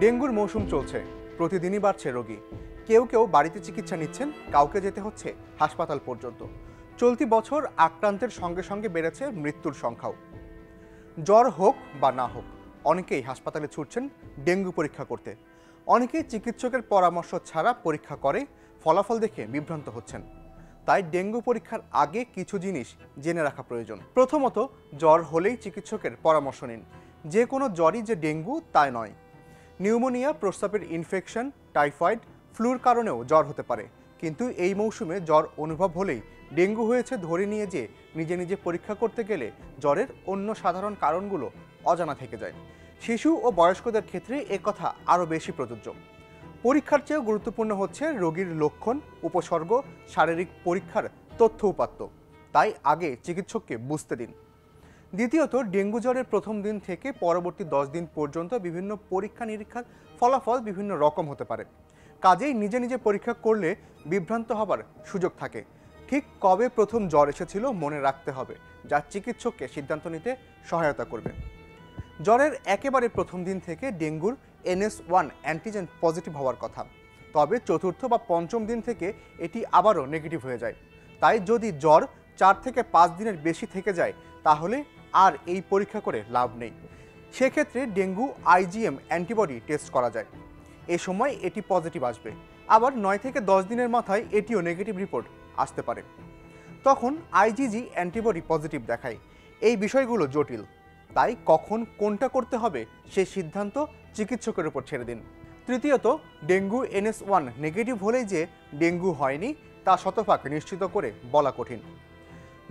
ডেঙ্গুর মৌসুম চলছে, প্রতিদিনই বাড়ছে রোগী। কেউ কেউ বাড়িতে চিকিৎসা নিচ্ছেন, কাউকে যেতে হচ্ছে হাসপাতাল পর্যন্ত। চলতি বছর আক্রান্তের সঙ্গে সঙ্গে বেড়েছে মৃত্যুর সংখ্যাও। জ্বর হোক বা না হোক, অনেকেই হাসপাতালে ছুটছেন ডেঙ্গু পরীক্ষা করতে। অনেকেই চিকিৎসকের পরামর্শ ছাড়া পরীক্ষা করে, ফলাফল দেখে বিভ্রান্ত হচ্ছেন। তাই ডেঙ্গু পরীক্ষার আগে কিছু জিনিস জেনে রাখা প্রয়োজন। প্রথমত, জ্বর হলেই চিকিৎসকের পরামর্শ নিন। যে কোনো জ্বরই যে ডেঙ্গু তাই নয়। নিউমোনিয়া, প্রস্রাবের ইনফেকশন, টাইফয়েড, ফ্লুর কারণেও জ্বর হতে পারে। কিন্তু এই মৌসুমে জ্বর অনুভব হলেই ডেঙ্গু হয়েছে ধরে নিয়ে যে নিজে নিজে পরীক্ষা করতে গেলে জ্বরের অন্য সাধারণ কারণগুলো অজানা থেকে যায়। শিশু ও বয়স্কদের ক্ষেত্রে একথা আরও বেশি প্রযোজ্য। পরীক্ষার চেয়েও গুরুত্বপূর্ণ হচ্ছে রোগীর লক্ষণ, উপসর্গ, শারীরিক পরীক্ষার তথ্য উপাত্ত। তাই আগে চিকিৎসককে বুঝতে দিন। দ্বিতীয়ত, ডেঙ্গু জ্বরের প্রথম দিন থেকে পরবর্তী 10 দিন পর্যন্ত বিভিন্ন পরীক্ষা নিরীক্ষার ফলাফল বিভিন্ন রকম হতে পারে। কাজেই নিজে নিজে পরীক্ষা করলে বিভ্রান্ত হবার সুযোগ থাকে। ঠিক কবে প্রথম জ্বর এসেছিল মনে রাখতে হবে, যা চিকিৎসককে সিদ্ধান্ত নিতে সহায়তা করবে। জ্বরের একেবারে প্রথম দিন থেকে ডেঙ্গুর NS1 অ্যান্টিজেন পজিটিভ হওয়ার কথা, তবে চতুর্থ বা পঞ্চম দিন থেকে এটি আবারও নেগেটিভ হয়ে যায়। তাই যদি জ্বর 4 থেকে 5 দিনের বেশি থেকে যায়, তাহলে আর এই পরীক্ষা করে লাভ নেই। সেক্ষেত্রে ডেঙ্গু IgM অ্যান্টিবডি টেস্ট করা যায়। এ সময় এটি পজিটিভ আসবে, আবার 9 থেকে 10 দিনের মাথায় এটিও নেগেটিভ রিপোর্ট আসতে পারে। তখন IgG অ্যান্টিবডি পজিটিভ দেখায়। এই বিষয়গুলো জটিল, তাই কখন কোনটা করতে হবে সেই সিদ্ধান্ত চিকিৎসকের উপর ছেড়ে দিন। তৃতীয়ত, ডেঙ্গু NS1 নেগেটিভ হলেই যে ডেঙ্গু হয়নি তা শতভাগ নিশ্চিত করে বলা কঠিন।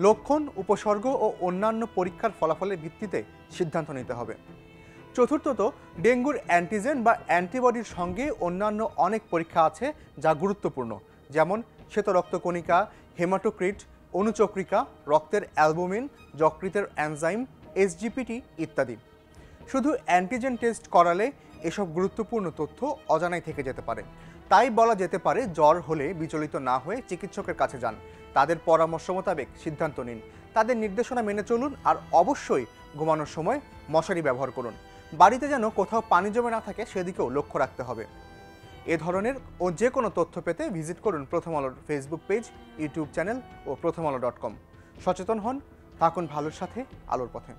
লক্ষণ, উপসর্গ ও অন্যান্য পরীক্ষার ফলাফলের ভিত্তিতে সিদ্ধান্ত নিতে হবে। চতুর্থত, ডেঙ্গুর অ্যান্টিজেন বা অ্যান্টিবডির সঙ্গে অন্যান্য অনেক পরীক্ষা আছে যা গুরুত্বপূর্ণ, যেমন শ্বেত রক্তকণিকা, হেমাটোক্রিট, অনুচক্রিকা, রক্তের অ্যালবুমিন, যকৃতের এনজাইম, SGPT ইত্যাদি। শুধু অ্যান্টিজেন টেস্ট করালে এসব গুরুত্বপূর্ণ তথ্য অজানাই থেকে যেতে পারে। তাই বলা যেতে পারে, জ্বর হলে বিচলিত না হয়ে চিকিৎসকের কাছে যান, তাদের পরামর্শ মোতাবেক সিদ্ধান্ত নিন, তাদের নির্দেশনা মেনে চলুন, আর অবশ্যই ঘুমানোর সময় মশারি ব্যবহার করুন। বাড়িতে যেন কোথাও পানি জমে না থাকে সেদিকেও লক্ষ্য রাখতে হবে। এ ধরনের ও যে কোনো তথ্য পেতে ভিজিট করুন প্রথম আলোর ফেসবুক পেজ, ইউটিউব চ্যানেল ও prothomalo.com। সচেতন হন, থাকুন ভালোর সাথে, আলোর পথে।